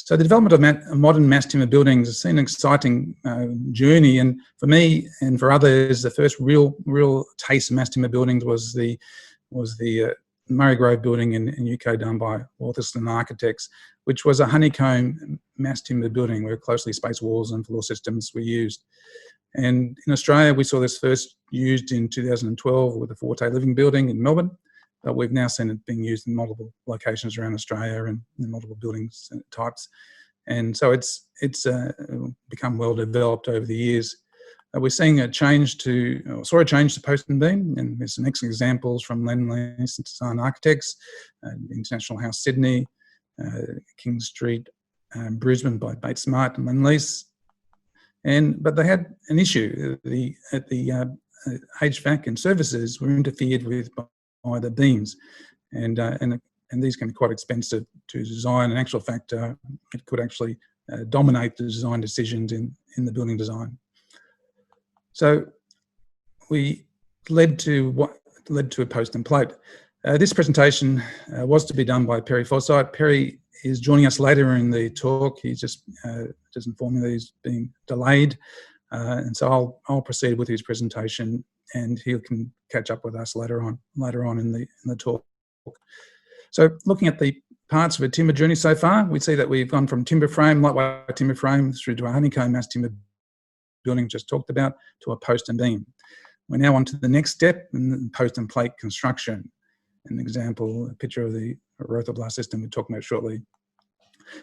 So the development of modern mass timber buildings has seen an exciting journey, and for me and for others, the first real taste of mass timber buildings was the Murray Grove building in UK done by Rothoblaas architects, which was a honeycomb mass timber building where closely spaced walls and floor systems were used. And in Australia, we saw this first used in 2012 with the Forte Living building in Melbourne, but we've now seen it being used in multiple locations around Australia and in multiple buildings types. And so it's become well developed over the years. We're seeing a change to post and beam, and there's some excellent examples from Lendlease Design Architects, International House Sydney, King Street, Brisbane by Bates Smart and Lendlease. But they had an issue. The HVAC and services were interfered with by the beams, and these can be quite expensive to design. In actual fact, it could actually dominate the design decisions in the building design. So we led to a post and plate. This presentation was to be done by Perry Forsyth. Perry is joining us later in the talk. He's just informed me that he's being delayed, and so I'll proceed with his presentation, and he can catch up with us later on in the talk. So looking at the parts of a timber journey so far, we see that we've gone from timber frame, lightweight timber frame, through to a honeycomb mass timber building just talked about, to a post and beam. We're now on to the next step in post and plate construction. An example, a picture of the Rothoblaas system we'll talk about shortly.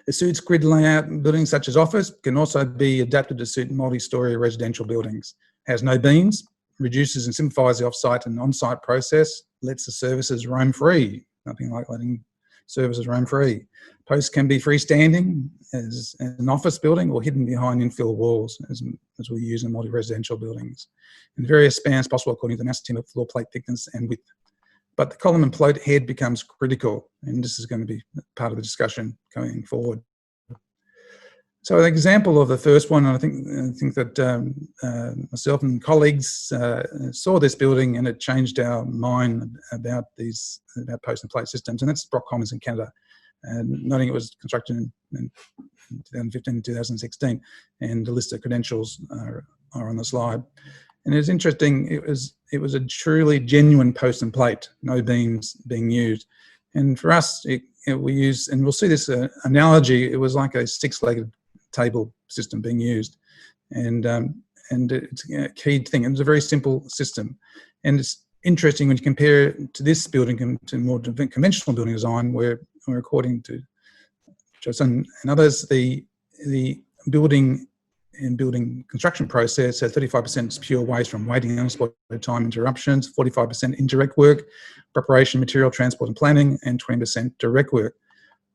It suits grid layout buildings such as office, can also be adapted to suit multi-storey residential buildings. Has no beams, reduces and simplifies the off-site and on-site process, lets the services roam free. Nothing like letting services roam free. Posts can be freestanding as an office building or hidden behind infill walls as we use in multi-residential buildings. And various spans possible according to the mass timber floor plate thickness and width. But the column and plate head becomes critical, and this is going to be part of the discussion going forward. So an example of the first one, and I think that myself and colleagues saw this building, and it changed our mind about post and plate systems, and that's Brock Commons in Canada. Noting it was constructed in 2015 and 2016, and the list of credentials are on the slide. And it's interesting, it was a truly genuine post and plate, no beams being used. And for us, we use, and we'll see this analogy, it was like a six-legged table system being used. And it's a key thing. It was a very simple system. And it's interesting when you compare it to this building, to more conventional building design, where according to Johnson and others, the building construction process has 35% pure waste from waiting, unexploited time, interruptions, 45% indirect work, preparation, material, transport and planning, and 20% direct work.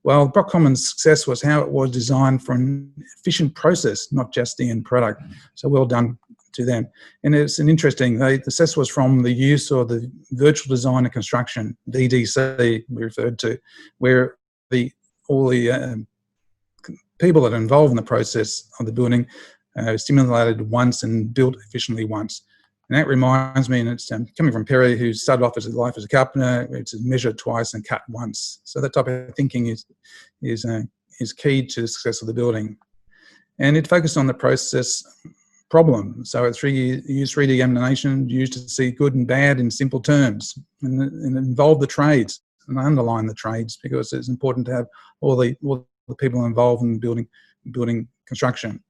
Well, Brock Commons' success was how it was designed for an efficient process, not just the end product. So well done to them. And it's an interesting, the success was from the use of the virtual design and construction, VDC we referred to, where all the people that are involved in the process of the building stimulated once and built efficiently once. And that reminds me, and it's coming from Perry, who started off his life as a carpenter, it's measured twice and cut once. So that type of thinking is key to the success of the building. And it focused on the process problem. So it's used 3D animation, used to see good and bad in simple terms, and involve the trades, and underline the trades, because it's important to have all the people involved in building construction.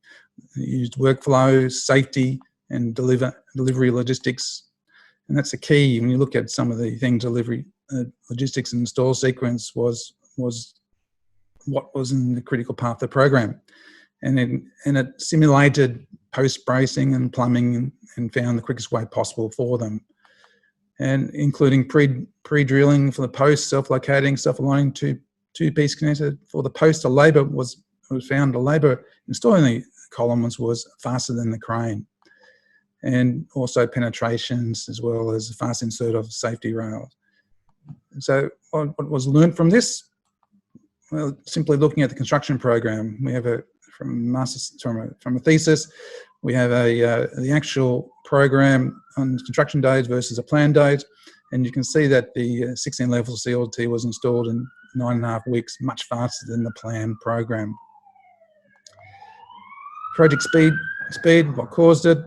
It used workflow, safety, and delivery logistics. And that's the key when you look at some of the things. Delivery logistics and install sequence was what was in the critical part of the program. And it simulated post bracing and plumbing and found the quickest way possible for them. And including pre-drilling for the post, self-locating, self-aligning, two-piece connected. For the post, the labour was found, the labour installing the columns was faster than the crane. And also penetrations, as well as a fast insert of safety rails. So what was learned from this? Well, simply looking at the construction program, we have from a thesis, we have the actual program on construction days versus a planned date, and you can see that the 16 level CLT was installed in 9.5 weeks, much faster than the planned program. Project speed, what caused it?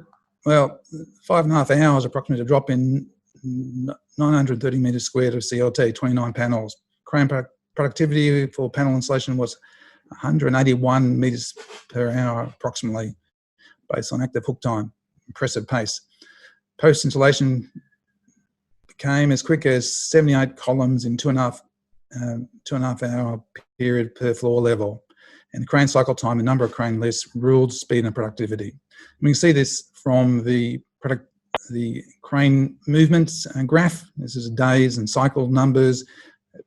Well, 5.5 hours approximately to drop in 930 metres squared of CLT, 29 panels. Crane productivity for panel installation was 181 metres per hour approximately, based on active hook time. Impressive pace. Post-installation became as quick as 78 columns in 2.5 hour period per floor level. And the crane cycle time, the number of crane lifts, ruled speed and productivity. We can see this from the crane movements graph. This is days and cycle numbers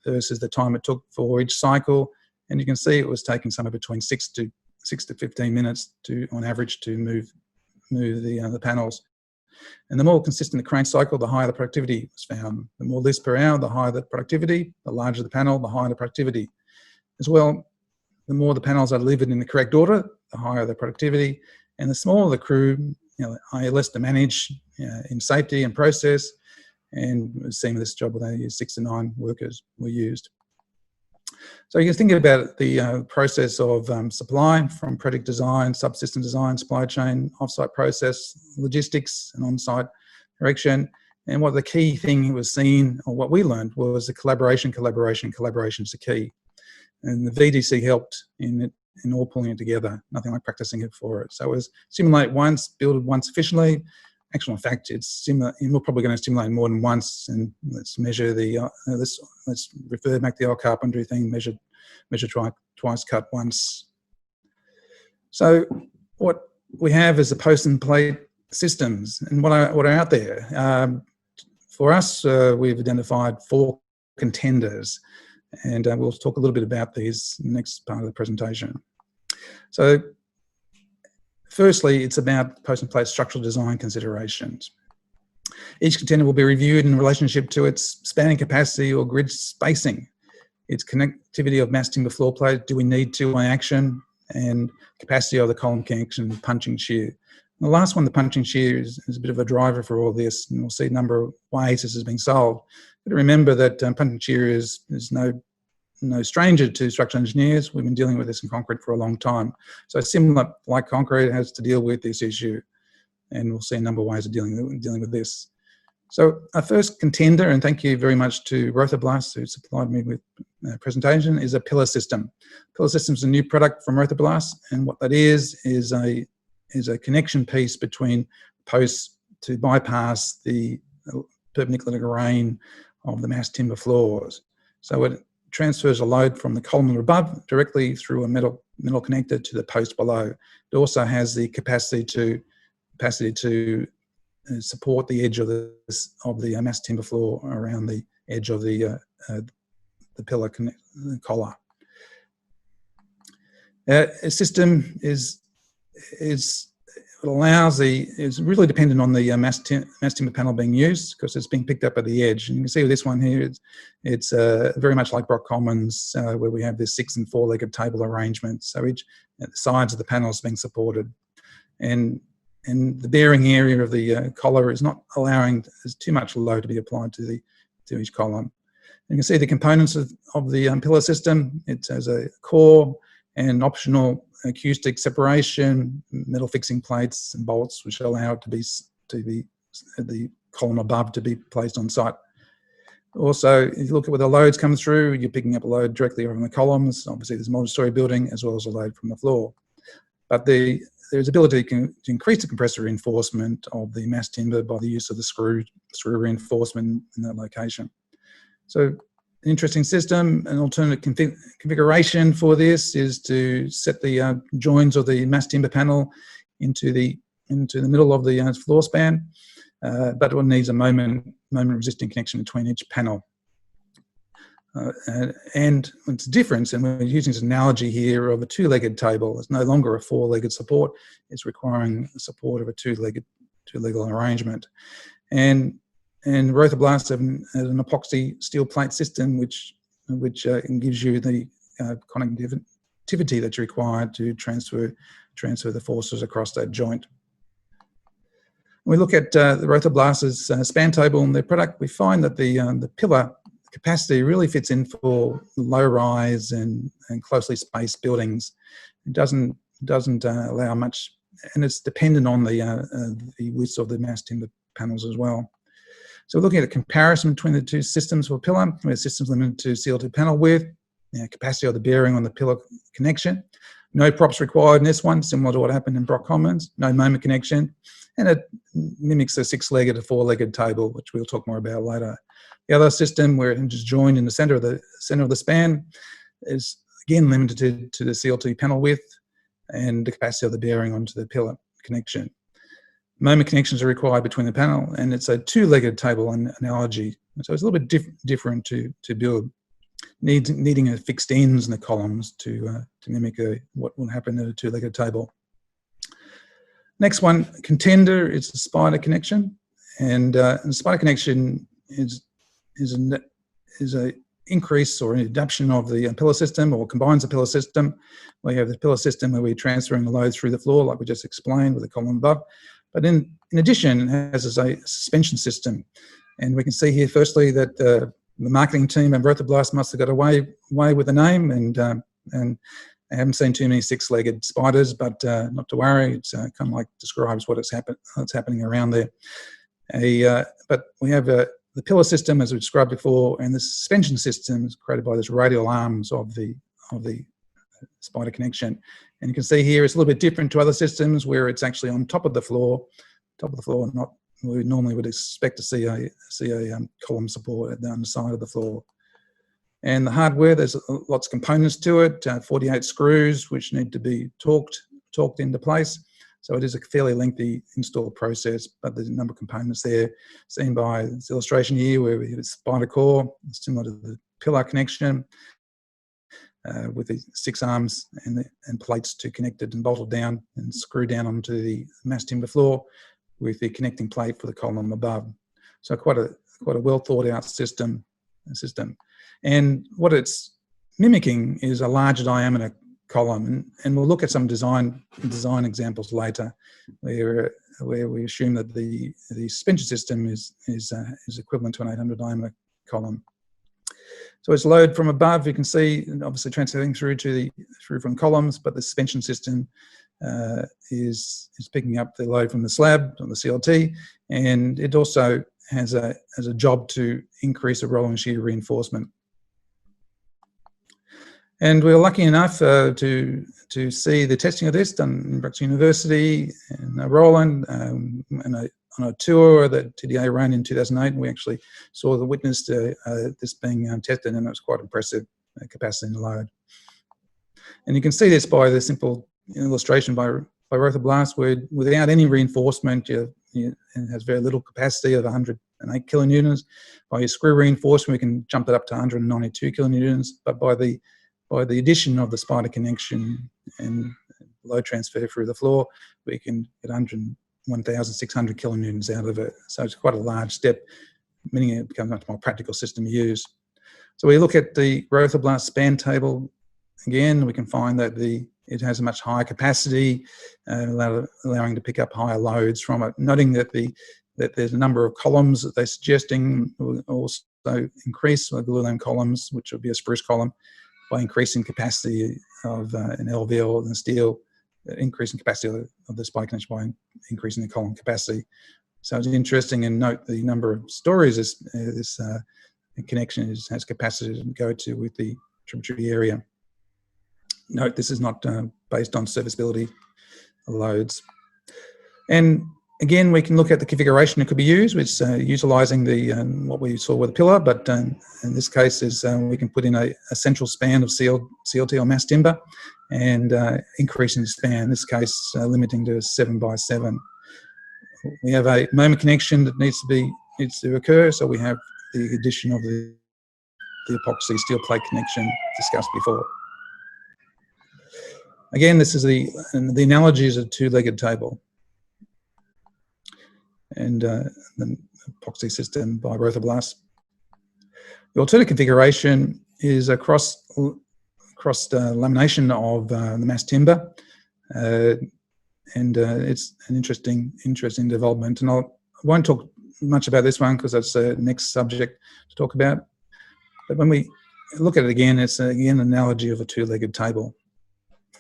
versus the time it took for each cycle. And you can see it was taking somewhere between 6 to 15 minutes on average to move the panels. And the more consistent the crane cycle, the higher the productivity was found. The more lifts per hour, the higher the productivity. The larger the panel, the higher the productivity. As well, the more the panels are delivered in the correct order, the higher the productivity. And the smaller the crew, are less to manage in safety and process. And we've seen this job where they used 6 to 9 workers were used. So you can think about the process of supply from project design, subsystem design, supply chain, offsite process, logistics, and on-site erection. And what the key thing was seen, or what we learned, was the collaboration is the key. And the VDC helped in all pulling it together, nothing like practicing it for it. So it was simulate once, build it once efficiently. Actually, in fact, it's similar. We're probably going to simulate more than once, and let's measure the. Let's refer back to the old carpentry thing. Measure twice, cut once. So what we have is the post and plate systems, and what are out there. For us, we've identified 4 contenders, and we'll talk a little bit about these in the next part of the presentation. So firstly, it's about post and plate structural design considerations. Each contender will be reviewed in relationship to its spanning capacity or grid spacing, its connectivity of mass timber floor plate, do we need two-way action, and capacity of the column connection, punching shear. And the last one, the punching shear, is a bit of a driver for all this, and we'll see a number of ways this is being solved. But remember that punching shear is no stranger to structural engineers. We've been dealing with this in concrete for a long time. So similar, like concrete, has to deal with this issue, and we'll see a number of ways of dealing with this. So our first contender, and thank you very much to Rothoblaas who supplied me with a presentation, is a pillar system. Pillar system is a new product from Rothoblaas, and what that is a connection piece between posts to bypass the perpendicular grain of the mass timber floors. So it transfers a load from the column above directly through a metal connector to the post below. It also has the capacity to support the edge of the mass timber floor around the edge of the pillar collar. A system is really dependent on the mass timber panel being used, because it's being picked up at the edge. And you can see with this one here, it's very much like Brock Commons, where we have this 6- and 4-legged table arrangement. So each the sides of the panel is being supported, and the bearing area of the collar is not allowing too much load to be applied to each column. You can see the components of the pillar system. It has a core and optional acoustic separation, metal fixing plates and bolts, which allow it to be the column above to be placed on site. Also, if you look at where the loads come through, you're picking up a load directly from the columns. Obviously, there's a multi-story building as well as a load from the floor. But there's ability to increase the compressor reinforcement of the mass timber by the use of the screw reinforcement in that location. So an interesting system. An alternate configuration for this is to set the joins of the mass timber panel into the middle of the floor span, but it needs a moment resisting connection between each panel. And it's a difference, and we're using this analogy here of a 2-legged table. It's no longer a 4-legged support. It's requiring the support of a 2-legged arrangement. And Rothoblaas have an epoxy steel plate system which gives you the connectivity that's required to transfer the forces across that joint. When we look at the Rothoblaas's span table and their product, we find that the pillar capacity really fits in for low-rise and closely spaced buildings. It doesn't allow much it's dependent on the width of the mass timber panels as well. So we're looking at a comparison between the two systems for pillar, where systems limited to CLT panel width, capacity of the bearing on the pillar connection. No props required in this one, similar to what happened in Brock Commons. No moment connection, and it mimics a 6-legged to 4-legged table, which we'll talk more about later. The other system, where it is joined in the center of the span, is again limited to the CLT panel width and the capacity of the bearing onto the pillar connection. Moment connections are required between the panel, and it's a 2-legged table analogy. So it's a little bit different to build, needing a fixed ends in the columns to mimic what would happen at a 2-legged table. Next one, contender, is the spider connection, and the spider connection is a increase or an adaptation of the pillar system, or combines the pillar system. We have the pillar system where we're transferring the load through the floor, like we just explained with the column above. But in addition, it has a suspension system. And we can see here, firstly, that the marketing team and Rothoblaas must have got away with the name, and I haven't seen too many 6-legged spiders, but not to worry. It's kind of like describes what's happening around there. But we have the pillar system, as we described before, and the suspension system is created by these radial arms of the spider connection. And you can see here it's a little bit different to other systems, where it's actually on top of the floor, not we normally would expect to see a column support down the side of the floor. And the hardware, there's lots of components to it, 48 screws which need to be torqued into place. So it is a fairly lengthy install process, but there's a number of components there, seen by this illustration here, where we have a spider core, similar to the pillar connection, with the 6 arms and plates to connect it and bolt it down and screw down onto the mass timber floor with the connecting plate for the column above. So quite a well thought out system. And what it's mimicking is a larger diameter column, and we'll look at some design examples later, where we assume that the suspension system is equivalent to an 800 diameter column. So it's load from above. You can see, obviously, transferring through from columns, but the suspension system is picking up the load from the slab on the CLT, and it also has a job to increase the rolling shear reinforcement. And we were lucky enough to see the testing of this done in Brookes University in Roland, on a tour that TDA ran in 2008. And we actually saw the witness to this being tested, and it was quite impressive capacity and load. And you can see this by the simple illustration by Rothoblaas, where without any reinforcement, it has very little capacity of 108 kilonewtons. By your screw reinforcement, we can jump it up to 192 kilonewtons, but by the addition of the spider connection and load transfer through the floor, we can get 1,600 kilonewtons out of it. So it's quite a large step, meaning it becomes a much more practical system to use. So we look at the Rothoblaas span table again. We can find that it has a much higher capacity, allowing to pick up higher loads from it. Noting that there's a number of columns that they're suggesting will also increase, like Xlam columns, which would be a spruce column, by increasing capacity of an LVL and steel, increasing capacity of the spider connection by increasing the column capacity. So it's interesting, and note the number of stories this connection has capacity to go to with the tributary area. Note this is not based on serviceability loads. And again, we can look at the configuration that could be used, which is utilising what we saw with the pillar, but in this case is we can put in a central span of CLT or mass timber and increasing the span, in this case limiting to 7 by 7. We have a moment connection that needs to occur, so we have the addition of the epoxy steel plate connection discussed before. Again, this is the analogy is a 2-legged table, and the epoxy system by Rothoblaas. The alternative configuration is a cross lamination of the mass timber, and it's an interesting development. And I won't talk much about this one because that's the next subject to talk about. But when we look at it again, it's again an analogy of a 2-legged table.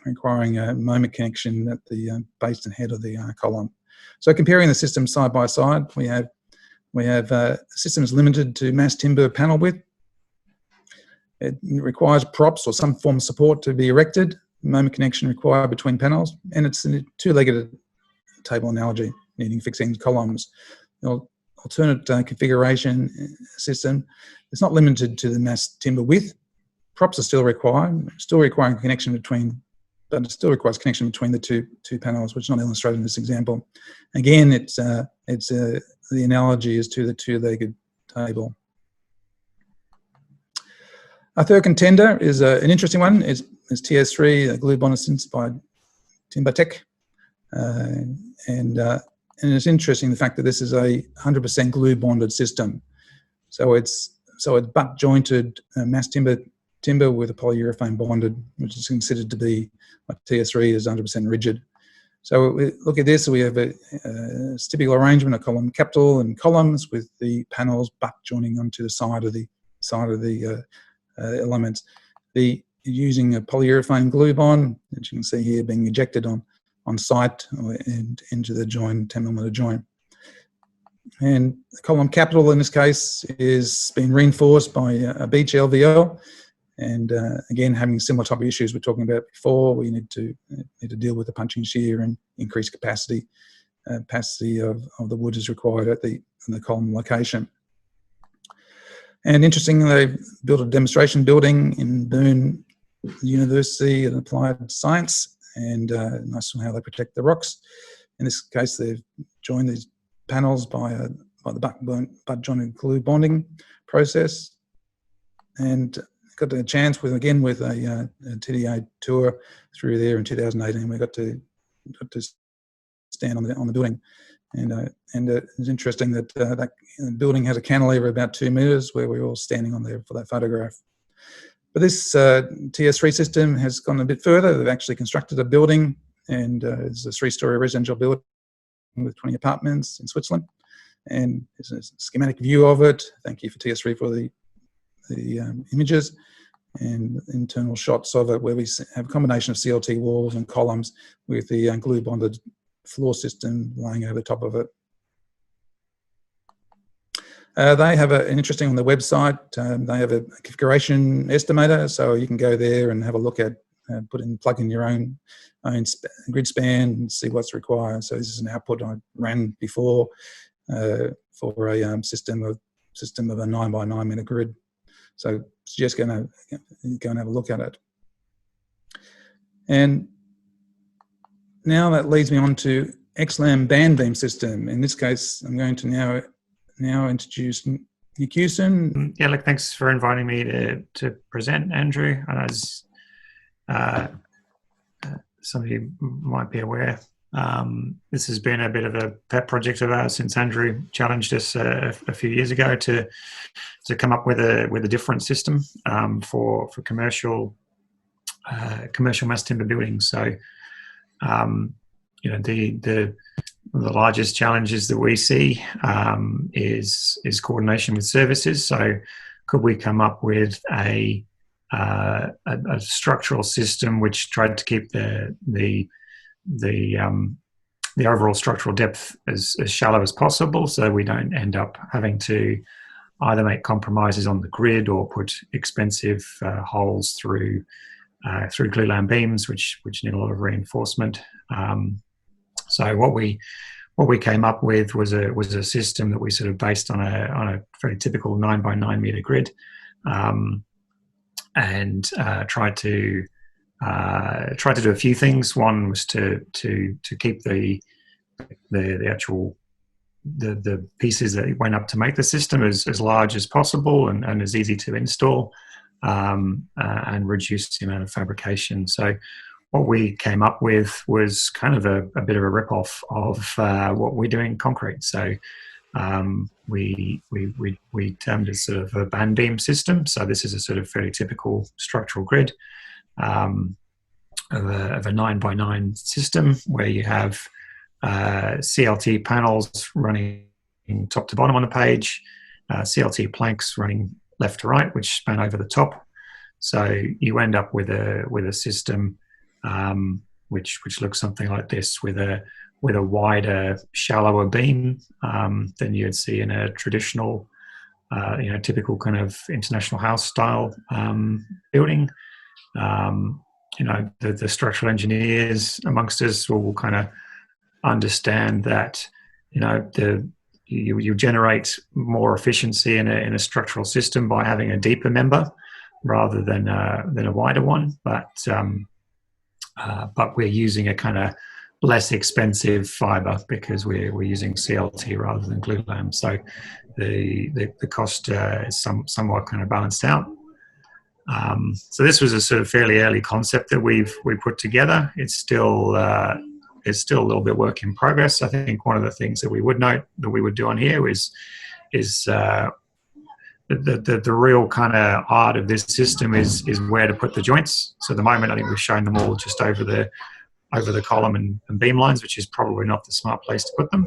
requiring a moment connection at the base and head of the column. So comparing the systems side by side, we have systems limited to mass timber panel width. It requires props or some form of support to be erected. Moment connection required between panels, and it's a two-legged table analogy, needing fixing columns. Alternate configuration system. It's not limited to the mass timber width. Props are still required, still requiring connection between, but it still requires connection between the two panels, which is not illustrated in this example. Again, the analogy is to the two-legged table. Our third contender is an interesting one. It's TS3, a glue bond synthesis by Timbertech, and it's interesting the fact that this is a 100% glue bonded system. So it's butt jointed mass timber with a polyurethane bonded, which is considered to be, like TS3 is 100% rigid. So we look at this, we have a typical arrangement of column capital and columns with the panels butt joining onto the side of the elements. Using a polyurethane glue bond, as you can see here, being ejected on site and into the joint, 10mm joint. And the column capital in this case is being reinforced by a beach LVL. And again, having similar type of issues we're talking about before, we need to deal with the punching shear and increased capacity. Capacity of the wood is required at the column location. And interestingly, they built a demonstration building in Bern University of Applied Science, and nice how they protect the rocks. In this case, they've joined these panels by the butt jointed glue bonding process, and got a chance with a TDA tour through there in 2018. We got to stand on the building, and it's interesting that that building has a cantilever about 2 meters where we're all standing on there for that photograph. But this TS3 system has gone a bit further. They've actually constructed a building, and it's a 3-story residential building with 20 apartments in Switzerland. And there's a schematic view of it. Thank you for TS3 for the images and internal shots of it, where we have a combination of CLT walls and columns with the glue bonded floor system laying over the top of it. They have an interesting on the website. They have a configuration estimator, so you can go there and have a look at, plug in your own grid span and see what's required. So this is an output I ran before for a system of a 9 by 9 meter grid. So just going to go and have a look at it. And now that leads me on to Xlam band beam system. In this case, I'm going to now introduce Nick Houston. Yeah, look, thanks for inviting me to present, Andrew. And as some of you might be aware, this has been a bit of a pet project of ours since Andrew challenged us a few years ago to come up with a different system for commercial mass timber buildings. So, you know, one of the largest challenges that we see is coordination with services. So, could we come up with a structural system which tried to keep the overall structural depth as shallow as possible, so we don't end up having to either make compromises on the grid or put expensive holes through glulam beams, which need a lot of reinforcement. So what we came up with was a system that we sort of based on a very typical 9 by 9 meter grid, and tried to do a few things. One was to keep the actual the pieces that went up to make the system as large as possible and as easy to install, and reduce the amount of fabrication. So what we came up with was kind of a bit of a rip-off of what we do in concrete. So we termed it sort of a band beam system. So this is a sort of fairly typical structural grid of a 9 by 9 system, where you have CLT panels running top to bottom on the page, CLT planks running left to right, which span over the top. So you end up with a system which looks something like this with a wider, shallower beam than you'd see in a traditional, typical kind of international house style building. The structural engineers amongst us will kind of understand that, you generate more efficiency in a structural system by having a deeper member rather than a wider one. But we're using a kind of less expensive fiber because we're using CLT rather than Xlam. So the cost is somewhat kind of balanced out. So this was a sort of fairly early concept that we put together. It's still a little bit work in progress. I think one of the things that we would note that we would do on here is the real kind of art of this system is where to put the joints. So at the moment, I think we've shown them all just over the column and beam lines, which is probably not the smart place to put them.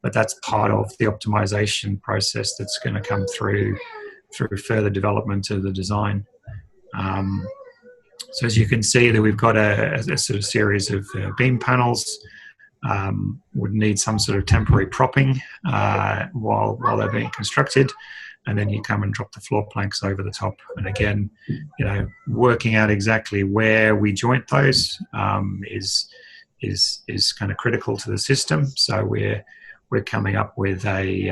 But that's part of the optimization process that's going to come through further development of the design. So as you can see that we've got a sort of series of beam panels, would need some sort of temporary propping while they're being constructed, and then you come and drop the floor planks over the top. And again, working out exactly where we joint those is kind of critical to the system. So we're coming up with a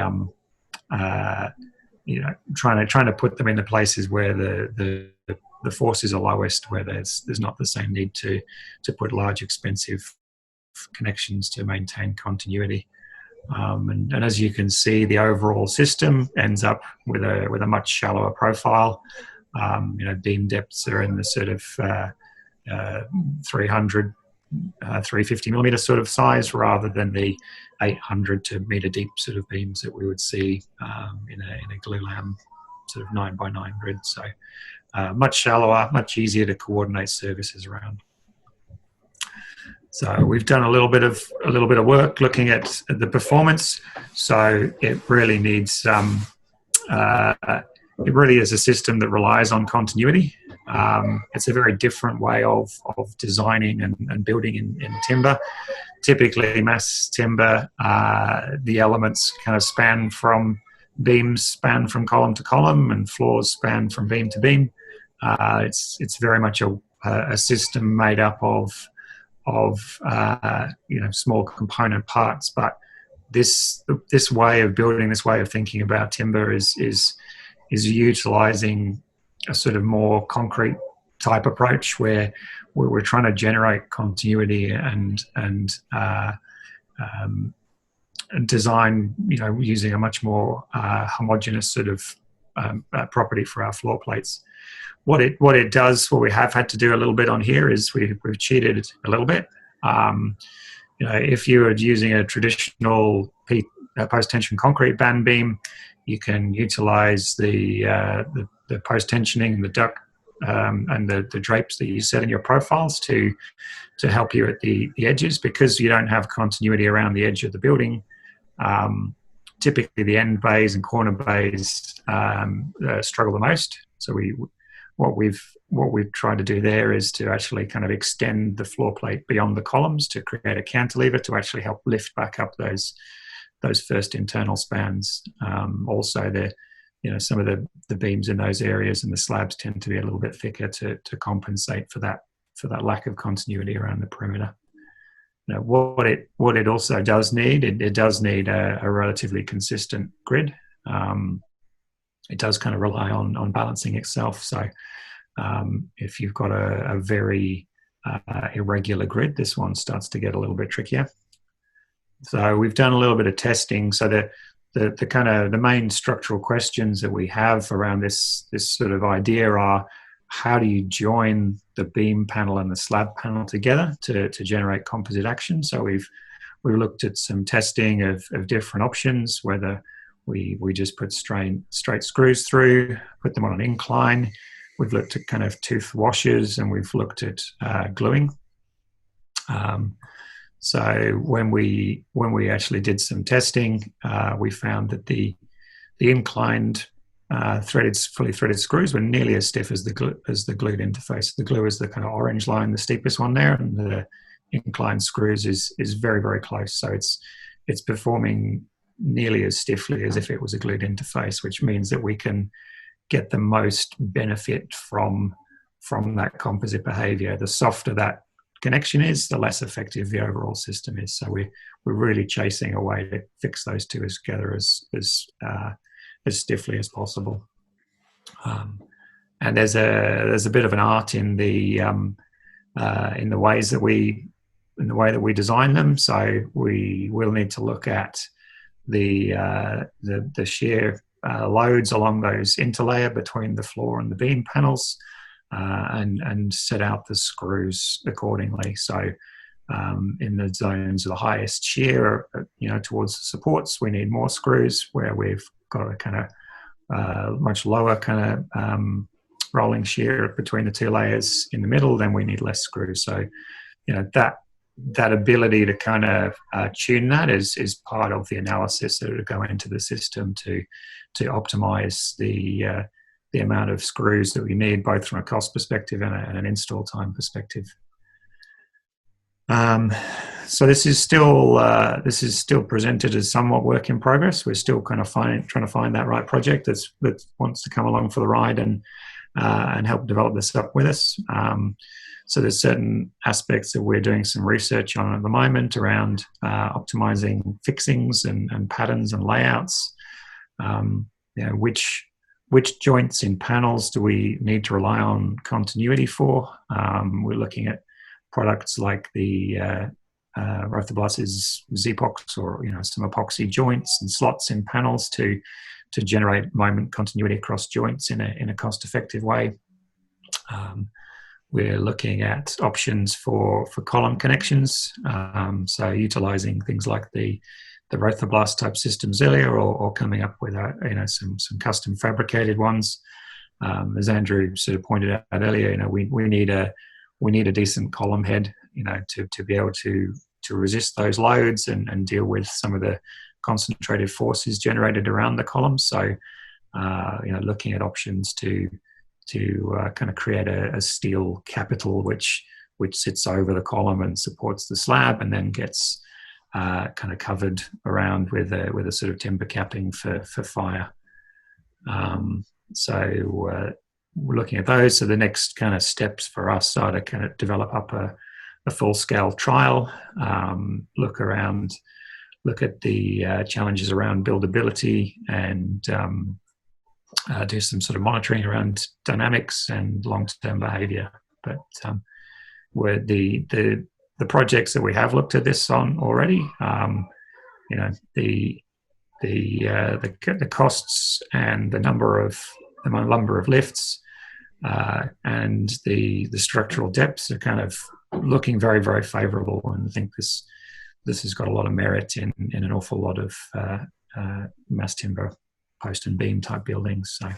trying to put them in the places where the forces are lowest, where there's not the same need to put large expensive connections to maintain continuity. And as you can see, the overall system ends up with a much shallower profile. Beam depths are in the sort of 300, 350 millimeter sort of size, rather than the 800 to meter deep sort of beams that we would see in a Xlam sort of 9 by 9 grid. So much shallower, much easier to coordinate services around. So we've done a little bit of work looking at the performance. So it really needs it really is a system that relies on continuity. It's a very different way of designing and building in timber. Typically, mass timber, the elements kind of beams span from column to column, and floors span from beam to beam. It's very much a system made up of small component parts. But this way of building, this way of thinking about timber is utilizing a sort of more concrete type approach where we're trying to generate continuity and design, using a much more homogeneous sort of property for our floor plates. What it does, what we have had to do a little bit on here is we've cheated a little bit. If you are using a traditional post-tension concrete band beam, you can utilize the post-tensioning, the duct, and the drapes that you set in your profiles to help you at the edges, because you don't have continuity around the edge of the building. Typically, the end bays and corner bays struggle the most. So what we've tried to do there is to actually kind of extend the floor plate beyond the columns to create a cantilever to actually help lift back up those first internal spans. Also, some of the beams in those areas and the slabs tend to be a little bit thicker to compensate for that lack of continuity around the perimeter. What it also does need, it does need a relatively consistent grid. It does kind of rely on balancing itself. So if you've got a very irregular grid, this one starts to get a little bit trickier. So we've done a little bit of testing. So the kind of the main structural questions that we have around this sort of idea are: how do you join the beam panel and the slab panel together to generate composite action? So we've looked at some testing of different options, whether we just put straight screws through, put them on an incline. We've looked at kind of tooth washers, and we've looked at gluing. So when we actually did some testing, we found that the inclined fully threaded screws were nearly as stiff as the glued interface. The glue is the kind of orange line, the steepest one there, and the inclined screws is very, very close. So it's performing nearly as stiffly as if it was a glued interface, which means that we can get the most benefit from that composite behavior. The softer that connection is, the less effective the overall system is. So we're really chasing a way to fix those two together as stiffly as possible. And there's a bit of an art in the way that we design them. So we will need to look at the shear loads along those interlayer between the floor and the beam panels, and set out the screws accordingly. So in the zones of the highest shear, towards the supports, we need more screws. Where we've got a kind of much lower kind of rolling shear between the two layers in the middle, then we need less screws. So that ability to kind of tune that is part of the analysis that would go into the system to optimize the amount of screws that we need, both from a cost perspective and an install time perspective. So this is still presented as somewhat work in progress. We're still kind of trying to find that right project that wants to come along for the ride and help develop this up with us. So there's certain aspects that we're doing some research on at the moment around optimizing fixings and patterns and layouts. Which joints in panels do we need to rely on continuity for? We're looking at products like the Rothoblaas's Z-Pox, or some epoxy joints and slots in panels to generate moment continuity across joints in a cost-effective way. We're looking at options for column connections, so utilizing things like the Rothoblaas type systems earlier, or coming up with some custom fabricated ones. As Andrew sort of pointed out earlier, we need a decent column head, to be able to resist those loads and deal with some of the concentrated forces generated around the columns. So, looking at options to kind of create a steel capital which sits over the column and supports the slab, and then gets kind of covered around with a sort of timber capping for fire. So we're looking at those. So the next kind of steps for us are to kind of develop up a full-scale trial, look at the challenges around buildability, and do some sort of monitoring around dynamics and long-term behavior. But where the projects that we have looked at this on already, the costs and the number of lifts and the structural depths are kind of looking very, very favourable, and I think this has got a lot of merit in an awful lot of mass timber post and beam type buildings. So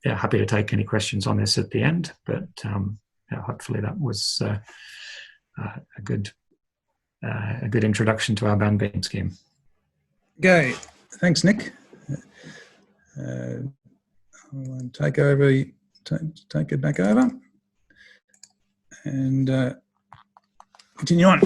happy to take any questions on this at the end, but hopefully that was a good introduction to our band beam scheme. Okay, thanks, Nick. I'll take it back over and continue on.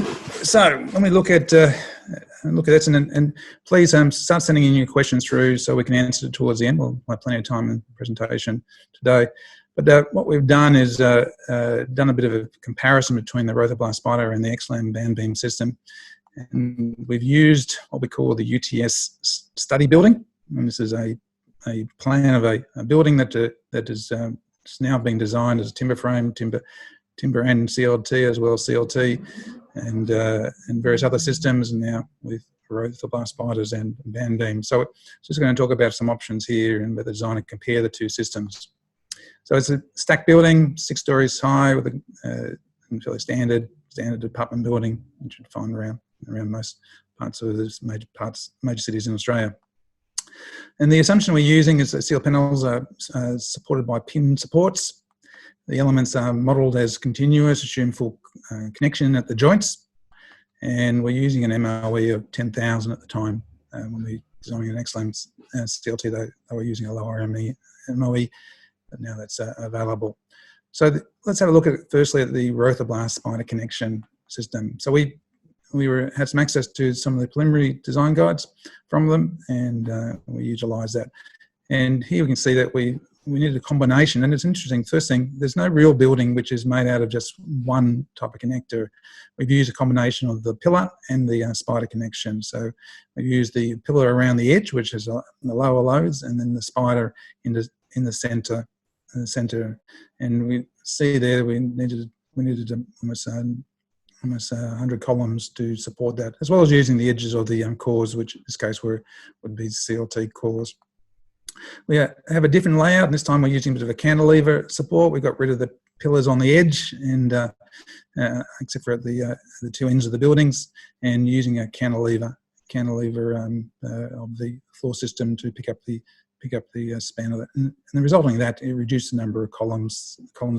So when we look at this, and please start sending in your questions through so we can answer it towards the end. We'll have plenty of time in the presentation today. But what we've done is done a bit of a comparison between the Rothoblaas spider and the Xlam band beam system. And we've used what we call the UTS study building. And this is a plan of a building that is it's now being designed as a timber frame, timber and CLT as well, CLT, and various other systems, and now with Rothoblaas spiders and band beams. So just going to talk about some options here and with the design and compare the two systems. So it's a stack building, 6 stories high, with a fairly standard apartment building, which you'd find around most parts of the major cities in Australia. And the assumption we're using is that steel panels are supported by pin supports. The elements are modelled as continuous, assume full connection at the joints, and we're using an MOE of 10,000 at the time when we designing an Xlam CLT, they were using a lower MOE, but now that's available. So let's have a look at firstly at the Rothoblaas spider connection system. So we had some access to some of the preliminary design guides from them, and we utilised that. And here we can see that we needed a combination, and it's interesting. First thing, there's no real building which is made out of just one type of connector. We've used a combination of the pillar and the spider connection. So we've used the pillar around the edge, which is the lower loads, and then the spider in the centre. And we see there we needed almost 100 columns to support that, as well as using the edges of the cores, which in this case would be CLT cores. We have a different layout, and this time we're using a bit of a cantilever support. We got rid of the pillars on the edge, and except for at the two ends of the buildings, and using a cantilever of the floor system to pick up the span of it. And the resulting of that, it reduced the number of columns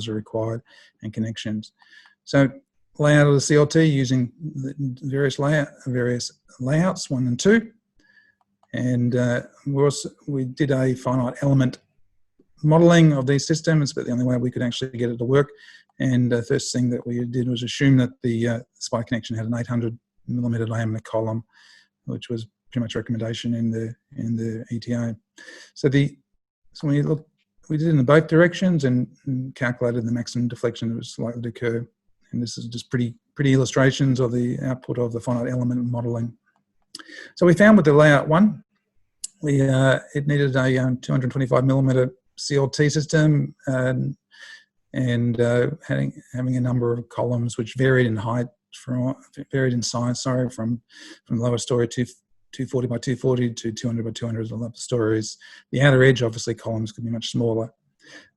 are required and connections. So layout of the CLT using the various layouts 1 and 2. And we did a finite element modelling of these systems, but the only way we could actually get it to work. And the first thing that we did was assume that the spider connection had an 800mm diameter column, which was pretty much recommendation in the ETA. So when you look, we did it in both directions and calculated the maximum deflection that was likely to occur. And this is just pretty illustrations of the output of the finite element modelling. So we found with the layout 1, it needed a 225mm CLT system and having a number of columns which varied in height, varied in size. From lower story 240 by 240 to 200 by 200 the upper stories. The outer edge, obviously, columns could be much smaller.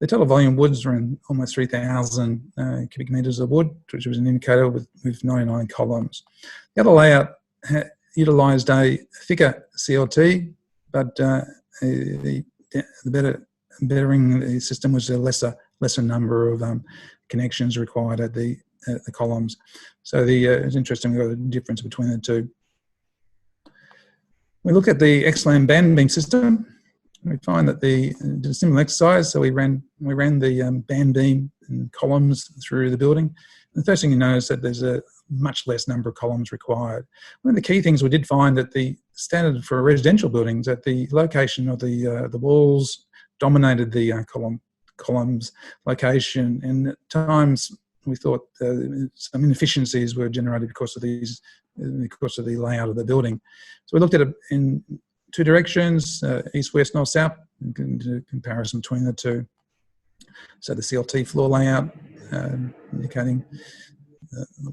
The total volume woods were in almost 3,000 cubic metres of wood, which was an indicator with 99 columns. The other layout utilised a thicker CLT, but the bettering the system was a lesser number of connections required at the columns. So it's interesting, we've got a difference between the two. We look at the Xlam band beam system. We find that did a similar exercise. So we ran the band beam and columns through the building. And the first thing you notice is that there's a much less number of columns required. One of the key things we did find that the standard for residential buildings, that the location of the walls dominated the columns location, and at times we thought some inefficiencies were generated because of the layout of the building. So we looked at it in two directions, east, west, north, south, and do a comparison between the two. So the CLT floor layout indicating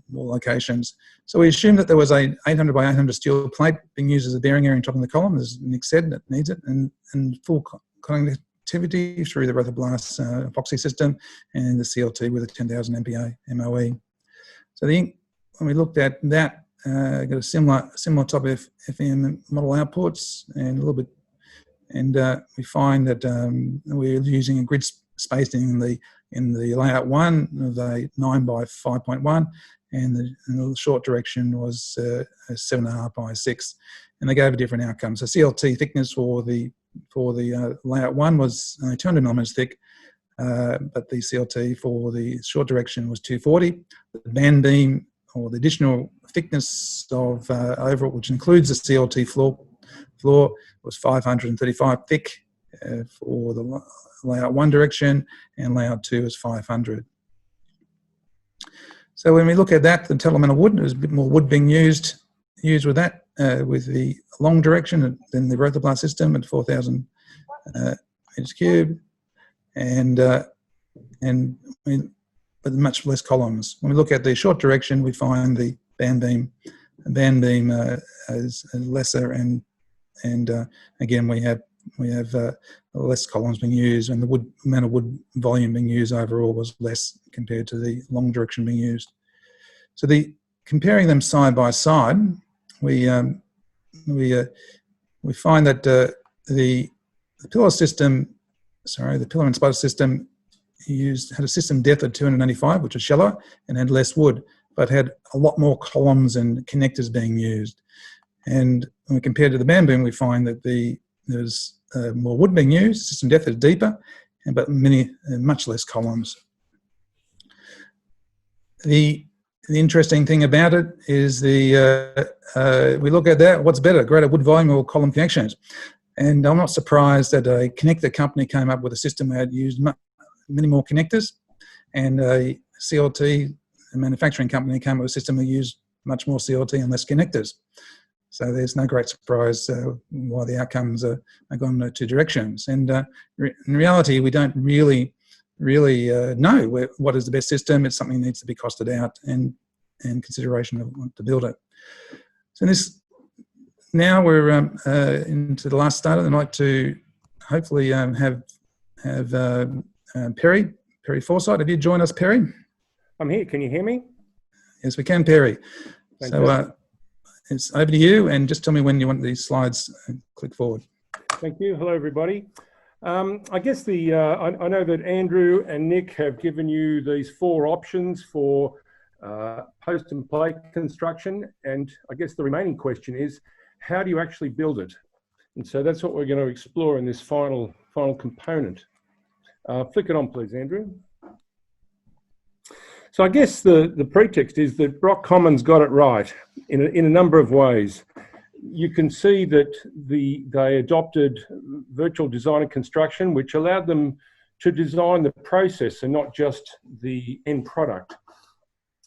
more locations. So we assumed that there was a 800 by 800 steel plate being used as a bearing area on top of the column, as Nick said, that needs it, and full connectivity through the Rothoblaas epoxy system and the CLT with a 10,000 MPa MOE. So when we looked at that, got a similar type of FM model outputs, and a little bit, and we find that we're using a grid spacing in the layout 1 of a 9 by 5.1, and the short direction was 7.5 by 6, and they gave a different outcome. So CLT thickness for the layout 1 was 200mm thick, but the CLT for the short direction was 240. The band beam, or the additional thickness of overall, which includes the CLT floor, was 535 thick for the layout 1 direction, and layout 2 is 500. So when we look at that, the total amount of wood, there's a bit more wood being used with that, with the long direction than the Rothoblaas system at 4,000 meters cubed, but much less columns. When we look at the short direction, we find the band beam is lesser, and again we have less columns being used, and the amount of wood volume being used overall was less compared to the long direction being used. So comparing them side by side, we find that the pillar and spider system had a system depth of 285, which is shallow, and had less wood, but had a lot more columns and connectors being used. And when we compare to the bamboo, we find that there's more wood being used, system depth is deeper, but much less columns. The interesting thing about it is we look at that, what's better, greater wood volume or column connections? And I'm not surprised that a connector company came up with a system that used many more connectors, and a CLT manufacturing company came up with a system that used much more CLT and less connectors. So there's no great surprise why the outcomes are gone in two directions. And in reality, we don't really know what is the best system. It's something that needs to be costed out and consideration of want to build it. So now we're into the last starter. I'd like to hopefully have Perry Forsyth. Have you joined us, Perry? I'm here. Can you hear me? Yes, we can, Perry. Fantastic. So it's over to you, and just tell me when you want these slides. Click forward. Thank you. Hello, everybody. I guess I know that Andrew and Nick have given you these 4 options for post and plate construction, and I guess the remaining question is, how do you actually build it? And so that's what we're going to explore in this final component. Flick it on, please, Andrew. So I guess the pretext is that Brock Commons got it right in a number of ways. You can see that they adopted virtual design and construction, which allowed them to design the process and not just the end product.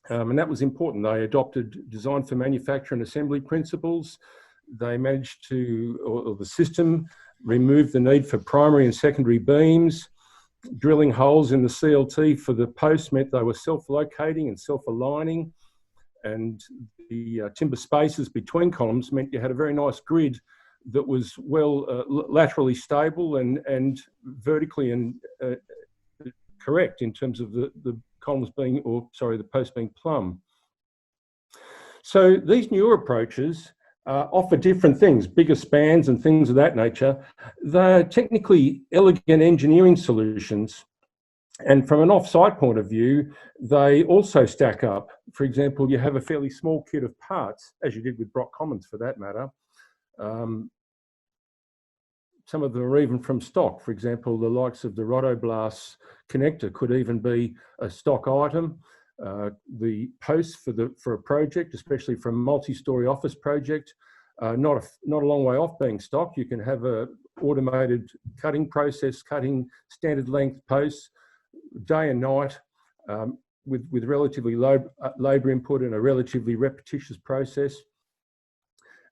And that was important. They adopted design for manufacture and assembly principles. They managed to, or the system, remove the need for primary and secondary beams. Drilling holes in the CLT for the posts meant they were self-locating and self-aligning, and the timber spaces between columns meant you had a very nice grid that was well laterally stable and vertically and correct in terms of the columns being, the posts being plumb. So these newer approaches offer different things, bigger spans and things of that nature. They're technically elegant engineering solutions. And from an off-site point of view, they also stack up. For example, you have a fairly small kit of parts, as you did with Brock Commons for that matter. Some of them are even from stock. For example, the likes of the Rothoblaas connector could even be a stock item. The posts for a project, especially for a multi-storey office project, not a long way off being stock. You can have a automated cutting process, cutting standard length posts day and night with relatively low labour input and a relatively repetitious process.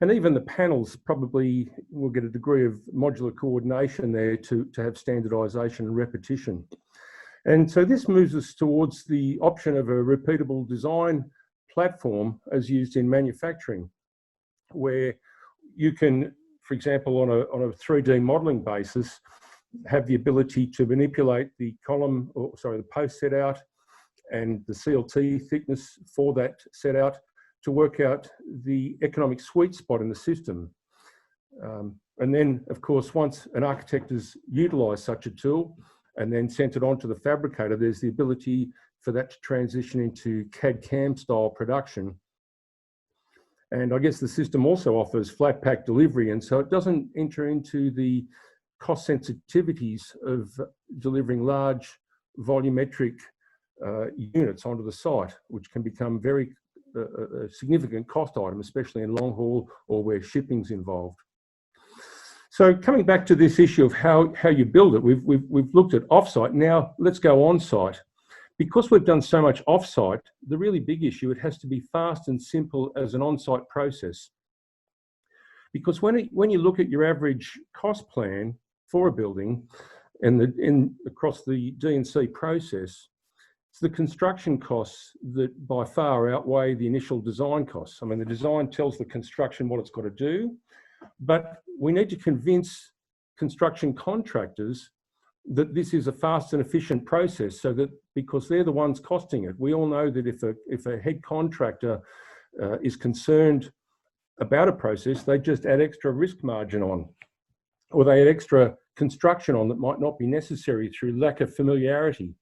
And even the panels probably will get a degree of modular coordination there to have standardisation and repetition. And so this moves us towards the option of a repeatable design platform as used in manufacturing, where you can, for example, on a 3D modelling basis, have the ability to manipulate the the post set out and the CLT thickness for that set out to work out the economic sweet spot in the system. And then, of course, once an architect has utilised such a tool and then sent it on to the fabricator, there's the ability for that to transition into CAD/CAM style production. And I guess the system also offers flat pack delivery, and so it doesn't enter into the cost sensitivities of delivering large volumetric units onto the site, which can become very a significant cost item, especially in long haul or where shipping's involved. So coming back to this issue of how you build it, we've looked at offsite. Now let's go on site. Because we've done so much offsite, the really big issue, it has to be fast and simple as an on-site process. Because when you look at your average cost plan for a building and across the D&C process, it's the construction costs that by far outweigh the initial design costs. I mean, the design tells the construction what it's got to do, but we need to convince construction contractors that this is a fast and efficient process, so that because they're the ones costing it. We all know that if a head contractor is concerned about a process, they just add extra risk margin on, or they add extra construction on that might not be necessary through lack of familiarity.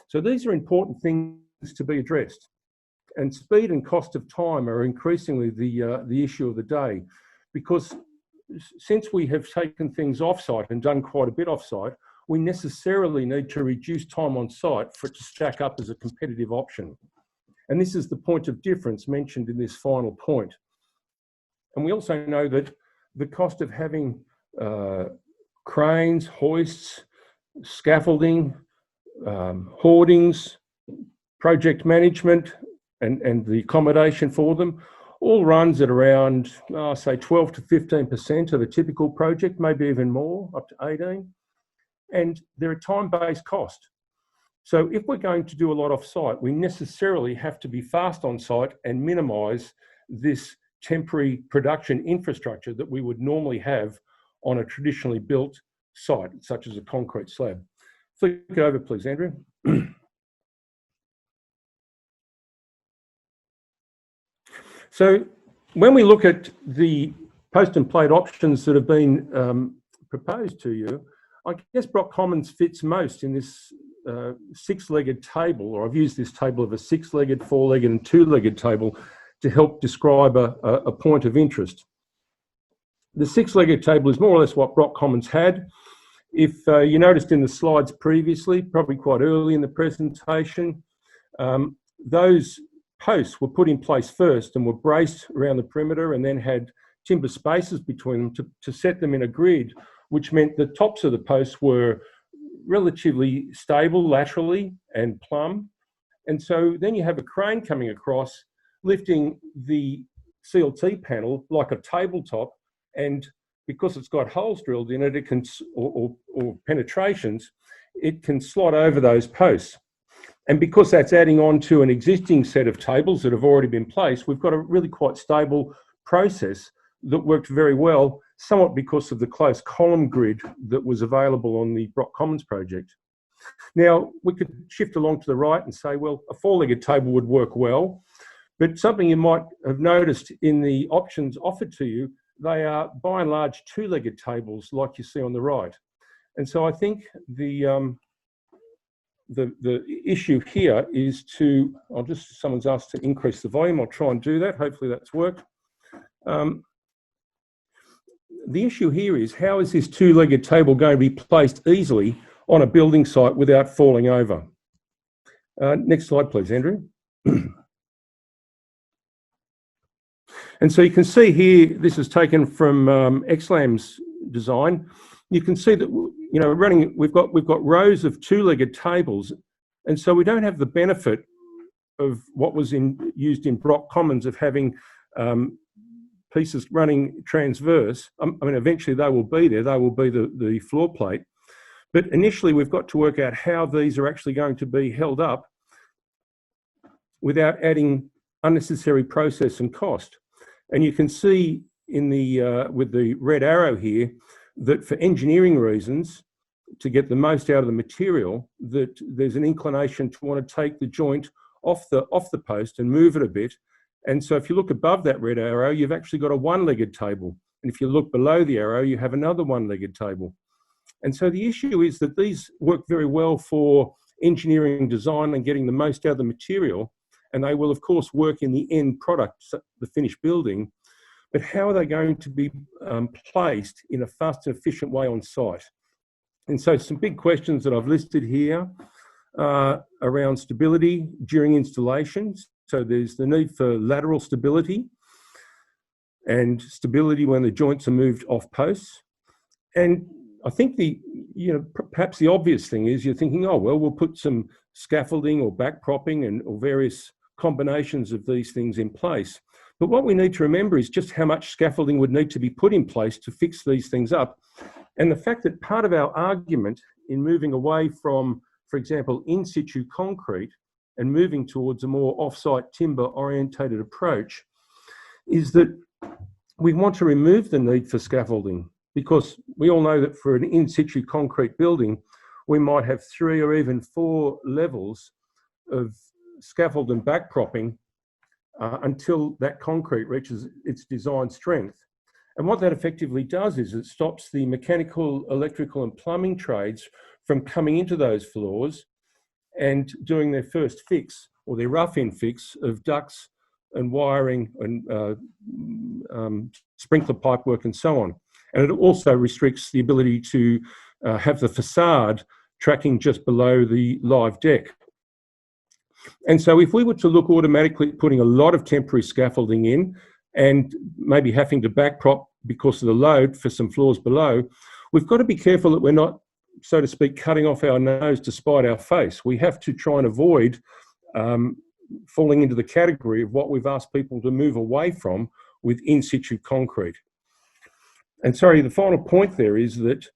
So these are important things to be addressed. And speed and cost of time are increasingly the issue of the day, because since we have taken things off-site and done quite a bit off-site, we necessarily need to reduce time on site for it to stack up as a competitive option. And this is the point of difference mentioned in this final point. And we also know that the cost of having cranes, hoists, scaffolding, hoardings, project management, and the accommodation for them all runs at around, say, 12 to 15% of a typical project, maybe even more, up to 18. And they're a time-based cost. So if we're going to do a lot off-site, we necessarily have to be fast on site and minimise this temporary production infrastructure that we would normally have on a traditionally built site, such as a concrete slab. Flick it over, please, Andrew. So when we look at the post and plate options that have been proposed to you, I guess Brock Commons fits most in this six-legged table, or I've used this table of a six-legged, four-legged and two-legged table to help describe a point of interest. The six-legged table is more or less what Brock Commons had. If you noticed in the slides previously, probably quite early in the presentation, those posts were put in place first and were braced around the perimeter and then had timber spaces between them to set them in a grid, which meant the tops of the posts were relatively stable laterally and plumb. And so then you have a crane coming across, lifting the CLT panel like a tabletop, and because it's got holes drilled in it, it can, or penetrations, it can slot over those posts. And because that's adding on to an existing set of tables that have already been placed, we've got a really quite stable process that worked very well, somewhat because of the close column grid that was available on the Brock Commons project. Now, we could shift along to the right and say, well, a four-legged table would work well, but something you might have noticed in the options offered to you, they are by and large two-legged tables like you see on the right. And so I think the issue here is to, someone's asked to increase the volume. I'll try and do that. Hopefully that's worked. The issue here is, how is this two-legged table going to be placed easily on a building site without falling over? Next slide, please, Andrew. And so you can see here, this is taken from Xlam's design. You can see that, you know, we've got rows of two-legged tables, and so we don't have the benefit of what was used in Brock Commons of having pieces running transverse. I mean, eventually they will be there. They will be the floor plate. But initially, we've got to work out how these are actually going to be held up without adding unnecessary process and cost. And you can see in the with the red arrow here that for engineering reasons, to get the most out of the material, that there's an inclination to want to take the joint off the post and move it a bit. And so if you look above that red arrow, you've actually got a one-legged table. And if you look below the arrow, you have another one-legged table. And so the issue is that these work very well for engineering design and getting the most out of the material. And they will, of course, work in the end product, the finished building. But how are they going to be placed in a fast and efficient way on site? And so some big questions that I've listed here around stability during installations. So there's the need for lateral stability and stability when the joints are moved off posts. And I think perhaps the obvious thing is you're thinking, oh, well, we'll put some scaffolding or back propping or various combinations of these things in place. But what we need to remember is just how much scaffolding would need to be put in place to fix these things up. And the fact that part of our argument in moving away from, for example, in situ concrete and moving towards a more off-site timber orientated approach is that we want to remove the need for scaffolding, because we all know that for an in situ concrete building, we might have 3 or even 4 levels of scaffold and back propping until that concrete reaches its design strength. And what that effectively does is it stops the mechanical, electrical and plumbing trades from coming into those floors and doing their first fix or their rough-in fix of ducts and wiring and sprinkler pipe work and so on. And it also restricts the ability to have the facade tracking just below the live deck. And so if we were to look automatically at putting a lot of temporary scaffolding in and maybe having to backprop because of the load for some floors below, we've got to be careful that we're not, so to speak, cutting off our nose to spite our face. We have to try and avoid falling into the category of what we've asked people to move away from with in situ concrete. And sorry, the final point there is that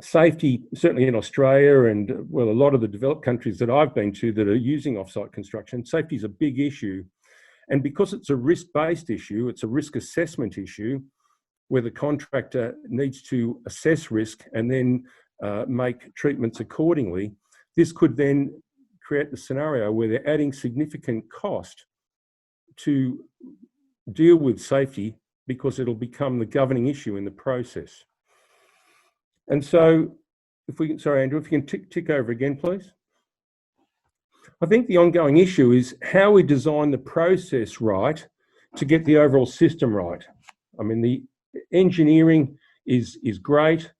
safety, certainly in Australia and, well, a lot of the developed countries that I've been to that are using offsite construction, safety is a big issue. And because it's a risk-based issue, it's a risk assessment issue where the contractor needs to assess risk and then make treatments accordingly. This could then create the scenario where they're adding significant cost to deal with safety because it'll become the governing issue in the process. And so, if we can, sorry, Andrew, if you can tick over again, please. I think the ongoing issue is how we design the process right to get the overall system right. I mean, the engineering is great.